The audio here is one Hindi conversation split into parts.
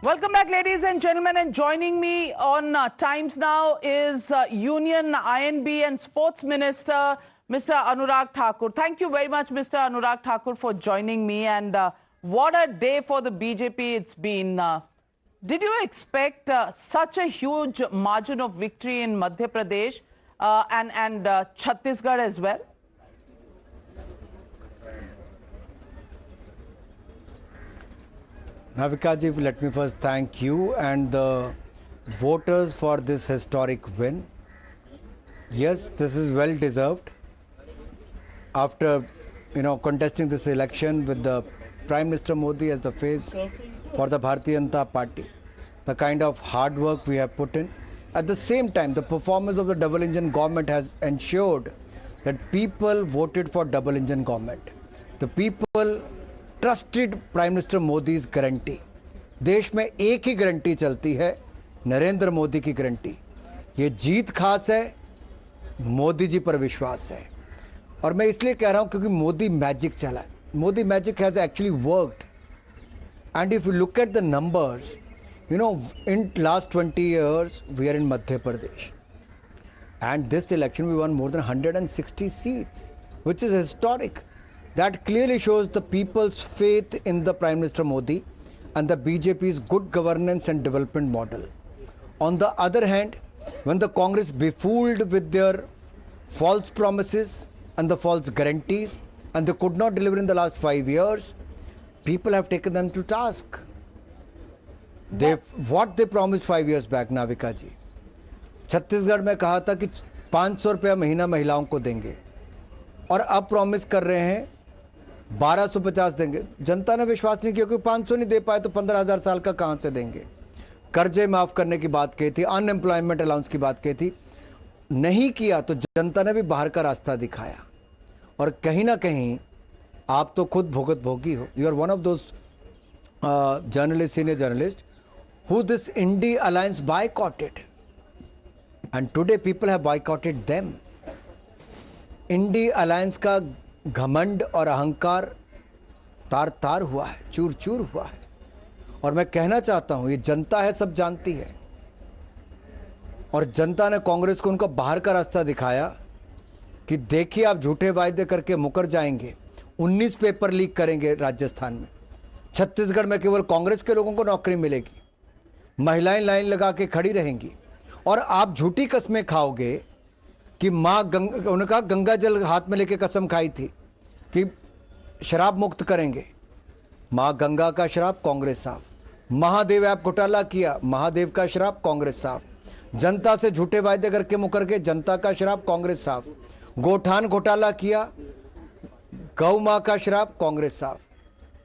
Welcome back, ladies and gentlemen, and joining me on Times Now is Union, INB and Sports Minister, Mr. Anurag Thakur. Thank you very much, Mr. Anurag Thakur, for joining me. And what a day for the BJP it's been. Did you expect such a huge margin of victory in Madhya Pradesh and Chhattisgarh as well? Navika ji, let me first thank you and the voters for this historic win. Yes, this is well deserved. After, contesting this election with the Prime Minister Modi as the face for the Bharatiya Janata Party, the kind of hard work we have put in. At the same time, the performance of the double engine government has ensured that people voted for double engine government. The people trusted prime minister Modi guarantee. देश में एक ही गारंटी चलती है, नरेंद्र मोदी की गारंटी. ये जीत खास है, मोदी जी पर विश्वास है. और मैं इसलिए कह रहा हूं क्योंकि मोदी मैजिक चला है. Modi magic has actually worked. And if you look at the numbers, in last 20 years we are in Madhya Pradesh, and this election we won more than 160 seats, which is historic. That clearly shows the people's faith in the Prime Minister Modi and the BJP's good governance and development model. On the other hand, when the Congress befooled with their false promises and the false guarantees and they could not deliver in the last 5 years, people have taken them to task. What they promised 5 years back, Navika ji. Chhattisgarh में कहा था कि 500 रुपया महीना महिलाओं को देंगे और अब प्रॉमिस कर रहे हैं 1250 देंगे. जनता ने विश्वास नहीं किया क्योंकि 500 नहीं दे पाए तो 15,000 साल का कहां से देंगे. कर्जे माफ करने की बात कही थी, अनएम्प्लॉयमेंट अलाउंस की बात कही थी, नहीं किया तो जनता ने भी बाहर का रास्ता दिखाया. और कहीं ना कहीं आप तो खुद भोगी हो. You are one of those journalist, senior journalist who this INDI alliance boycotted, and today people have boycotted them. INDI alliance का घमंड और अहंकार तार तार हुआ है, चूर चूर हुआ है. और मैं कहना चाहता हूं, ये जनता है, सब जानती है. और जनता ने कांग्रेस को उनका बाहर का रास्ता दिखाया कि देखिए आप झूठे वायदे करके मुकर जाएंगे. 19 पेपर लीक करेंगे राजस्थान में. छत्तीसगढ़ में केवल कांग्रेस के लोगों को नौकरी मिलेगी, महिलाएं लाइन लगा के खड़ी रहेंगी. और आप झूठी कस्में खाओगे कि मां उन्होंने कहा गंगा जल हाथ में लेके कसम खाई थी कि शराब मुक्त करेंगे. मां गंगा का शराब कांग्रेस साफ. महादेव ऐप घोटाला किया, महादेव का शराब कांग्रेस साफ. जनता से झूठे वायदे करके मुकर के, जनता का शराब कांग्रेस साफ. गोठान घोटाला किया, गौ मां का शराब कांग्रेस साफ.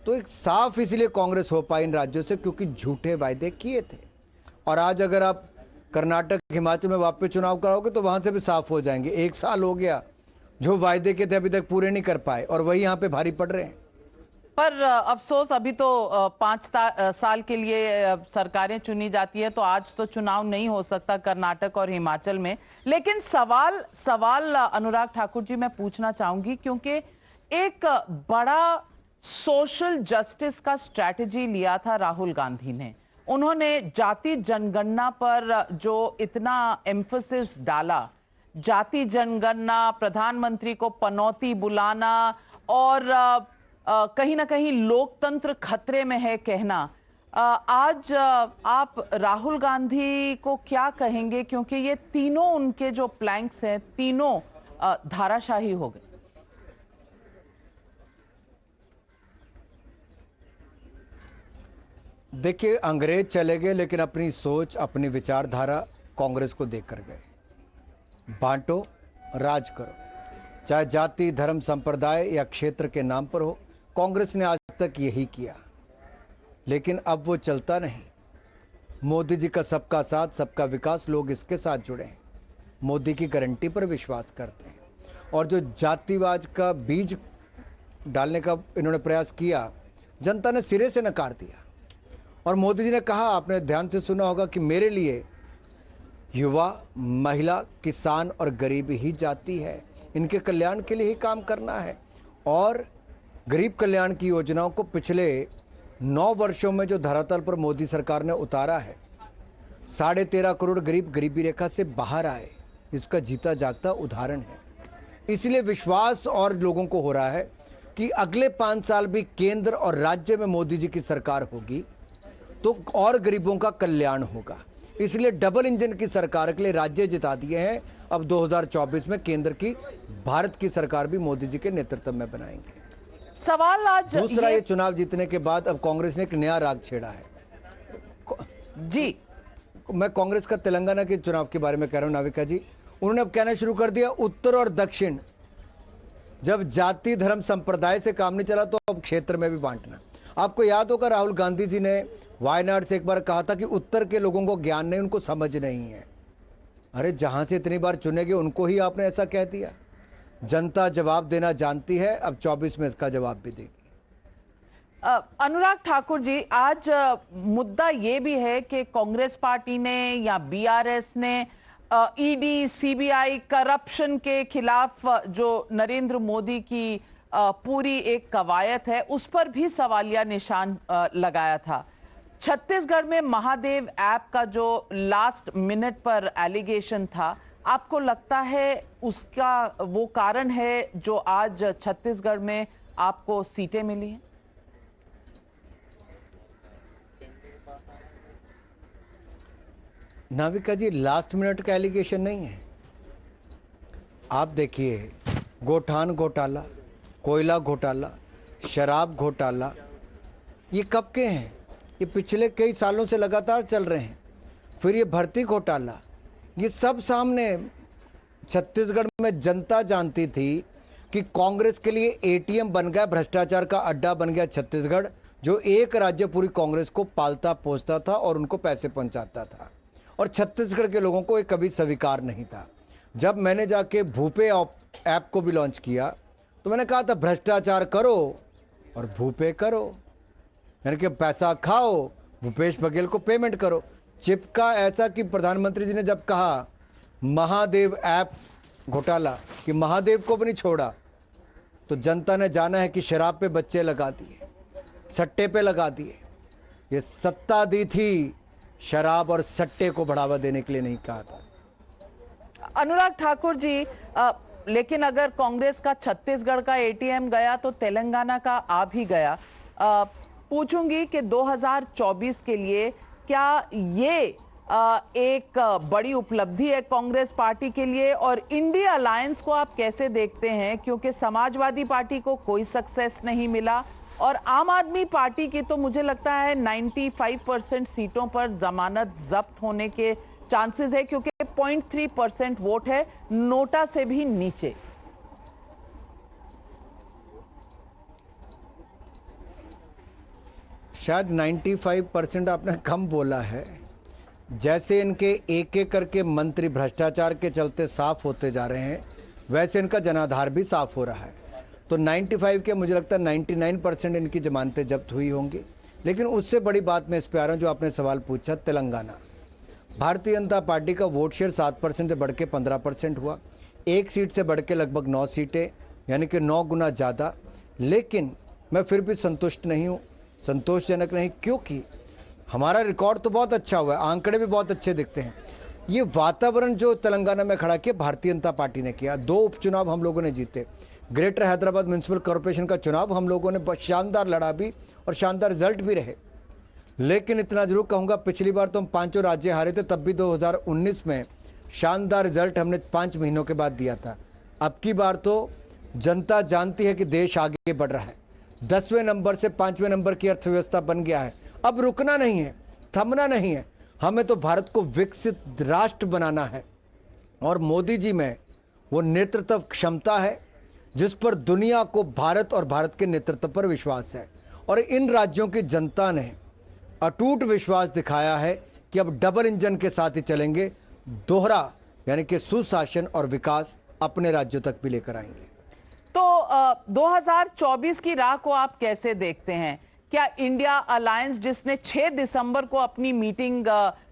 तो एक साफ इसलिए कांग्रेस हो पाई इन राज्यों से क्योंकि झूठे वायदे किए थे. और आज अगर आप कर्नाटक, हिमाचल में वापस चुनाव कराओगे तो वहां से भी साफ हो जाएंगे. 1 साल हो गया, जो वायदे के थे अभी तक पूरे नहीं कर पाए और वही यहां पे भारी पड़ रहे हैं. पर अफसोस, अभी तो 5 साल के लिए सरकारें चुनी जाती है, तो आज तो चुनाव नहीं हो सकता कर्नाटक और हिमाचल में. लेकिन सवाल अनुराग ठाकुर जी मैं पूछना चाहूंगी, क्योंकि एक बड़ा सोशल जस्टिस का स्ट्रैटेजी लिया था राहुल गांधी ने. उन्होंने जाति जनगणना पर जो इतना एम्फसिस डाला, जाति जनगणना, प्रधानमंत्री को पनौती बुलाना और कहीं ना कहीं लोकतंत्र खतरे में है कहना. आज आप राहुल गांधी को क्या कहेंगे, क्योंकि ये तीनों उनके जो प्लैंक्स हैं तीनों धाराशाही हो गए. देखिए, अंग्रेज चले गए लेकिन अपनी सोच, अपनी विचारधारा कांग्रेस को देकर गए. बांटो, राज करो, चाहे जाति, धर्म, संप्रदाय या क्षेत्र के नाम पर हो. कांग्रेस ने आज तक यही किया, लेकिन अब वो चलता नहीं. मोदी जी का सबका साथ, सबका विकास, लोग इसके साथ जुड़े हैं, मोदी की गारंटी पर विश्वास करते हैं. और जो जातिवाद का बीज डालने का इन्होंने प्रयास किया, जनता ने सिरे से नकार दिया. और मोदी जी ने कहा, आपने ध्यान से सुना होगा, कि मेरे लिए युवा, महिला, किसान और गरीब ही जाति है. इनके कल्याण के लिए ही काम करना है. और गरीब कल्याण की योजनाओं को पिछले 9 वर्षों में जो धरातल पर मोदी सरकार ने उतारा है, 13.5 करोड़ गरीब गरीबी रेखा से बाहर आए, इसका जीता जागता उदाहरण है। इसलिए विश्वास और लोगों को हो रहा है कि अगले 5 साल भी केंद्र और राज्य में मोदी जी की सरकार होगी तो और गरीबों का कल्याण होगा। इसलिए डबल इंजन की सरकार के लिए राज्य जिता दिए हैं। अब 2024 में केंद्र की भारत की सरकार भी मोदी जी के नेतृत्व में बनाएंगे। सवाल आज दूसरा, ये चुनाव जीतने के बाद अब कांग्रेस ने एक नया राग छेड़ा है। जी, मैं कांग्रेस का तेलंगाना के चुनाव के बारे में कह रहा हूं नाविका जी। उन्होंने अब कहना शुरू कर दिया उत्तर और दक्षिण, जब जाति धर्म संप्रदाय से काम नहीं चला तो अब क्षेत्र में भी बांटना। आपको याद होगा राहुल गांधी जी ने वायनाड से एक बार कहा था कि उत्तर के लोगों को ज्ञान नहीं, उनको समझ नहीं है। अरे जहां से इतनी बार चुने गए उनको ही आपने ऐसा कह दिया। जनता जवाब देना जानती है, अब 24 में इसका जवाब भी देगी। अनुराग ठाकुर जी, आज मुद्दा ये भी है कि कांग्रेस पार्टी ने या बीआरएस ने ईडी सीबीआई करप्शन के खिलाफ जो नरेंद्र मोदी की पूरी एक कवायद है उस पर भी सवालिया निशान लगाया था। छत्तीसगढ़ में महादेव ऐप का जो लास्ट मिनट पर एलिगेशन था, आपको लगता है उसका वो कारण है जो आज छत्तीसगढ़ में आपको सीटें मिली हैं? नाविका जी, लास्ट मिनट का एलिगेशन नहीं है। आप देखिए, गोठान घोटाला, कोयला घोटाला, शराब घोटाला, ये कब के हैं? ये पिछले कई सालों से लगातार चल रहे हैं। फिर ये भर्ती घोटाला, ये सब सामने। छत्तीसगढ़ में जनता जानती थी कि कांग्रेस के लिए एटीएम बन गया, भ्रष्टाचार का अड्डा बन गया छत्तीसगढ़, जो एक राज्य पूरी कांग्रेस को पालता पोसता था और उनको पैसे पहुंचाता था। और छत्तीसगढ़ के लोगों को ये कभी स्वीकार नहीं था। जब मैंने जाके भूपे ऐप को भी लॉन्च किया तो मैंने कहा था भ्रष्टाचार करो और भूपे करो, यानी कि पैसा खाओ, भूपेश बघेल को पेमेंट करो। चिपका ऐसा कि प्रधानमंत्री जी ने जब कहा महादेव ऐप घोटाला कि महादेव को भी नहीं छोड़ा, तो जनता ने जाना है कि शराब पे बच्चे लगा दिए, सट्टे पे लगा दिए। ये सत्ता दी थी, शराब और सट्टे को बढ़ावा देने के लिए नहीं कहा था। अनुराग ठाकुर जी, लेकिन अगर कांग्रेस का छत्तीसगढ़ का एटीएम गया तो तेलंगाना का आ भी गया। पूछूंगी कि 2024 के लिए क्या ये एक बड़ी उपलब्धि है कांग्रेस पार्टी के लिए, और इंडिया अलायंस को आप कैसे देखते हैं? क्योंकि समाजवादी पार्टी को कोई सक्सेस नहीं मिला और आम आदमी पार्टी की तो मुझे लगता है 95% सीटों पर जमानत जब्त होने के चांसेस है, क्योंकि 0.3% वोट है, नोटा से भी नीचे। शायद 95% आपने कम बोला है। जैसे इनके एक एक करके मंत्री भ्रष्टाचार के चलते साफ होते जा रहे हैं, वैसे इनका जनाधार भी साफ हो रहा है। तो 95 के मुझे लगता है 99% इनकी जमानतें जब्त हुई होंगी। लेकिन उससे बड़ी बात मैं इस पे आ रहा हूं जो आपने सवाल पूछा, तेलंगाना। भारतीय जनता पार्टी का वोट शेयर 7% से बढ़ के 15% हुआ, एक सीट से बढ़ के लगभग 9 सीटें, यानी कि 9 गुना ज़्यादा। लेकिन मैं फिर भी संतुष्ट नहीं हूँ, संतोषजनक नहीं, क्योंकि हमारा रिकॉर्ड तो बहुत अच्छा हुआ है, आंकड़े भी बहुत अच्छे दिखते हैं। ये वातावरण जो तेलंगाना में खड़ा किया भारतीय जनता पार्टी ने किया। 2 उपचुनाव हम लोगों ने जीते, ग्रेटर हैदराबाद म्युनिसिपल कॉरपोरेशन का चुनाव हम लोगों ने शानदार लड़ा भी और शानदार रिजल्ट भी रहे। लेकिन इतना जरूर कहूंगा, पिछली बार तो हम 5 राज्य हारे थे, तब भी 2019 में शानदार रिजल्ट हमने 5 महीनों के बाद दिया था। अब की बार तो जनता जानती है कि देश आगे बढ़ रहा है, 10वें नंबर से 5वें नंबर की अर्थव्यवस्था बन गया है। अब रुकना नहीं है, थमना नहीं है, हमें तो भारत को विकसित राष्ट्र बनाना है। और मोदी जी में वो नेतृत्व क्षमता है जिस पर दुनिया को भारत और भारत के नेतृत्व पर विश्वास है। और इन राज्यों की जनता ने अटूट विश्वास दिखाया है कि अब डबल इंजन के साथ ही चलेंगे, दोहरा यानी कि सुशासन और विकास अपने राज्यों तक भी लेकर आएंगे। तो 2024 की राह को आप कैसे देखते हैं? क्या इंडिया अलायंस, जिसने 6 दिसंबर को अपनी मीटिंग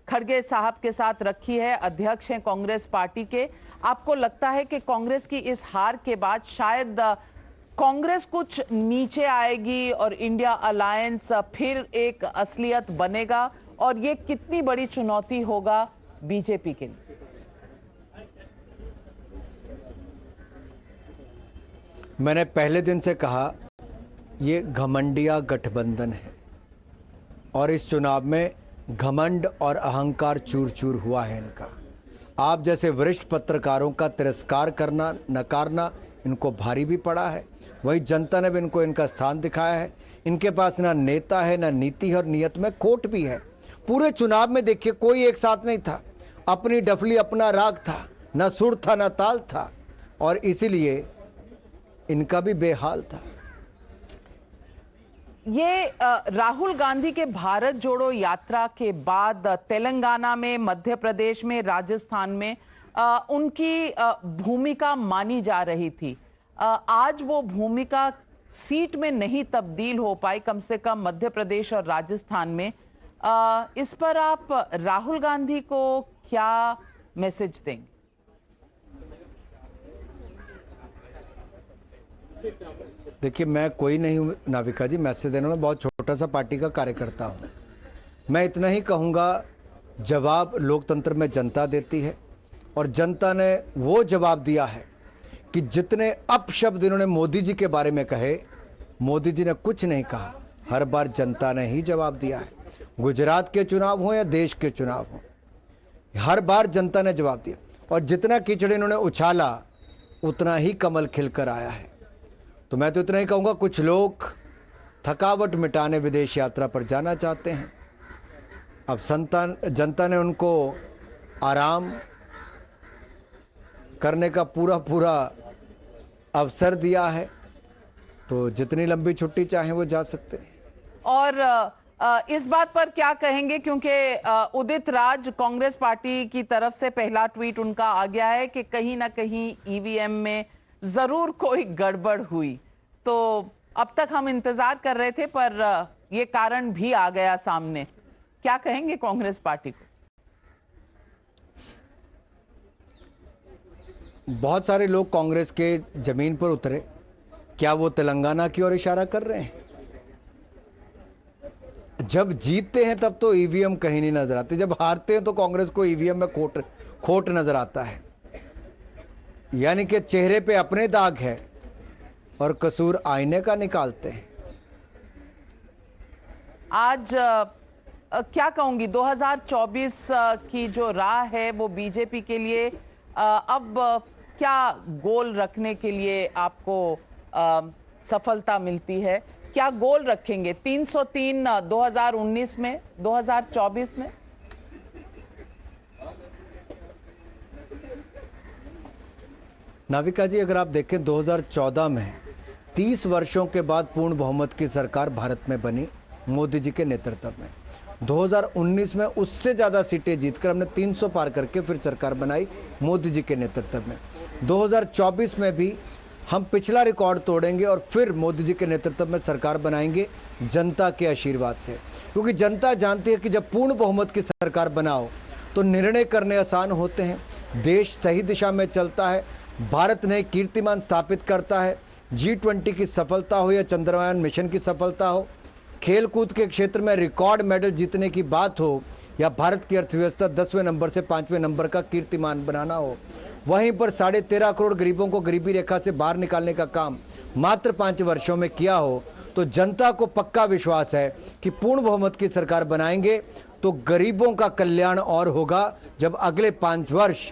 खड़गे साहब के साथ रखी है, अध्यक्ष हैं कांग्रेस पार्टी के, आपको लगता है कि कांग्रेस की इस हार के बाद शायद कांग्रेस कुछ नीचे आएगी और इंडिया अलायंस फिर एक असलियत बनेगा, और ये कितनी बड़ी चुनौती होगा बीजेपी के लिए? मैंने पहले दिन से कहा ये घमंडिया गठबंधन है और इस चुनाव में घमंड और अहंकार चूर चूर हुआ है इनका। आप जैसे वरिष्ठ पत्रकारों का तिरस्कार करना, नकारना इनको भारी भी पड़ा है। वही जनता ने भी इनको इनका स्थान दिखाया है। इनके पास ना नेता है, ना नीति है और नीयत में खोट भी है। पूरे चुनाव में देखिए कोई एक साथ नहीं था, अपनी डफली अपना राग था, ना सुर था ना ताल था, और इसीलिए इनका भी बेहाल था। ये राहुल गांधी के भारत जोड़ो यात्रा के बाद तेलंगाना में, मध्य प्रदेश में, राजस्थान में उनकी भूमिका मानी जा रही थी। आज वो भूमिका सीट में नहीं तब्दील हो पाई, कम से कम मध्य प्रदेश और राजस्थान में। इस पर आप राहुल गांधी को क्या मैसेज देंगे? देखिए, मैं कोई नहीं हूं नाविका जी मैसेज देने वाला, बहुत छोटा सा पार्टी का कार्यकर्ता हूं। मैं इतना ही कहूंगा, जवाब लोकतंत्र में जनता देती है और जनता ने वो जवाब दिया है कि जितने अपशब्द इन्होंने मोदी जी के बारे में कहे, मोदी जी ने कुछ नहीं कहा। हर बार जनता ने ही जवाब दिया है। गुजरात के चुनाव हो या देश के चुनाव हो, हर बार जनता ने जवाब दिया, और जितना कीचड़ इन्होंने उछाला उतना ही कमल खिलकर आया है। तो मैं तो इतना ही कहूंगा, कुछ लोग थकावट मिटाने विदेश यात्रा पर जाना चाहते हैं। अब जनता ने उनको आराम करने का पूरा अवसर दिया है, तो जितनी लंबी छुट्टी चाहे वो जा सकते हैं। और इस बात पर क्या कहेंगे, क्योंकि उदित राज कांग्रेस पार्टी की तरफ से पहला ट्वीट उनका आ गया है कि कहीं ना कहीं ईवीएम में जरूर कोई गड़बड़ हुई। तो अब तक हम इंतजार कर रहे थे, पर ये कारण भी आ गया सामने। क्या कहेंगे कांग्रेस पार्टी को? बहुत सारे लोग कांग्रेस के जमीन पर उतरे, क्या वो तेलंगाना की ओर इशारा कर रहे हैं? जब जीतते हैं तब तो ईवीएम कहीं नहीं नजर आते, जब हारते हैं तो कांग्रेस को ईवीएम में खोट नजर आता है। यानी कि चेहरे पे अपने दाग है और कसूर आईने का निकालते हैं। आज क्या कहूंगी, 2024 की जो राह है वो बीजेपी के लिए अब क्या गोल रखने के लिए आपको सफलता मिलती है? क्या गोल रखेंगे 303 2019 में, 2024 में? नाविका जी, अगर आप देखें 2014 में 30 वर्षों के बाद पूर्ण बहुमत की सरकार भारत में बनी मोदी जी के नेतृत्व में। 2019 में उससे ज्यादा सीटें जीतकर हमने 300 पार करके फिर सरकार बनाई मोदी जी के नेतृत्व में। 2024 में भी हम पिछला रिकॉर्ड तोड़ेंगे और फिर मोदी जी के नेतृत्व में सरकार बनाएंगे जनता के आशीर्वाद से, क्योंकि जनता जानती है कि जब पूर्ण बहुमत की सरकार बनाओ तो निर्णय करने आसान होते हैं, देश सही दिशा में चलता है, भारत ने कीर्तिमान स्थापित करता है। G20 की सफलता हो या चंद्रयान मिशन की सफलता हो, खेलकूद के क्षेत्र में रिकॉर्ड मेडल जीतने की बात हो, या भारत की अर्थव्यवस्था 10वें नंबर से 5वें नंबर का कीर्तिमान बनाना हो, वहीं पर 13.5 करोड़ गरीबों को गरीबी रेखा से बाहर निकालने का काम मात्र 5 वर्षों में किया हो, तो जनता को पक्का विश्वास है कि पूर्ण बहुमत की सरकार बनाएंगे तो गरीबों का कल्याण और होगा, जब अगले 5 वर्ष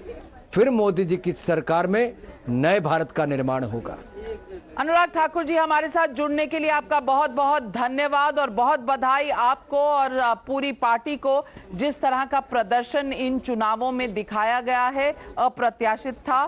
फिर मोदी जी की सरकार में नए भारत का निर्माण होगा। अनुराग ठाकुर जी, हमारे साथ जुड़ने के लिए आपका बहुत बहुत धन्यवाद और बहुत बधाई आपको और पूरी पार्टी को। जिस तरह का प्रदर्शन इन चुनावों में दिखाया गया है, अप्रत्याशित था।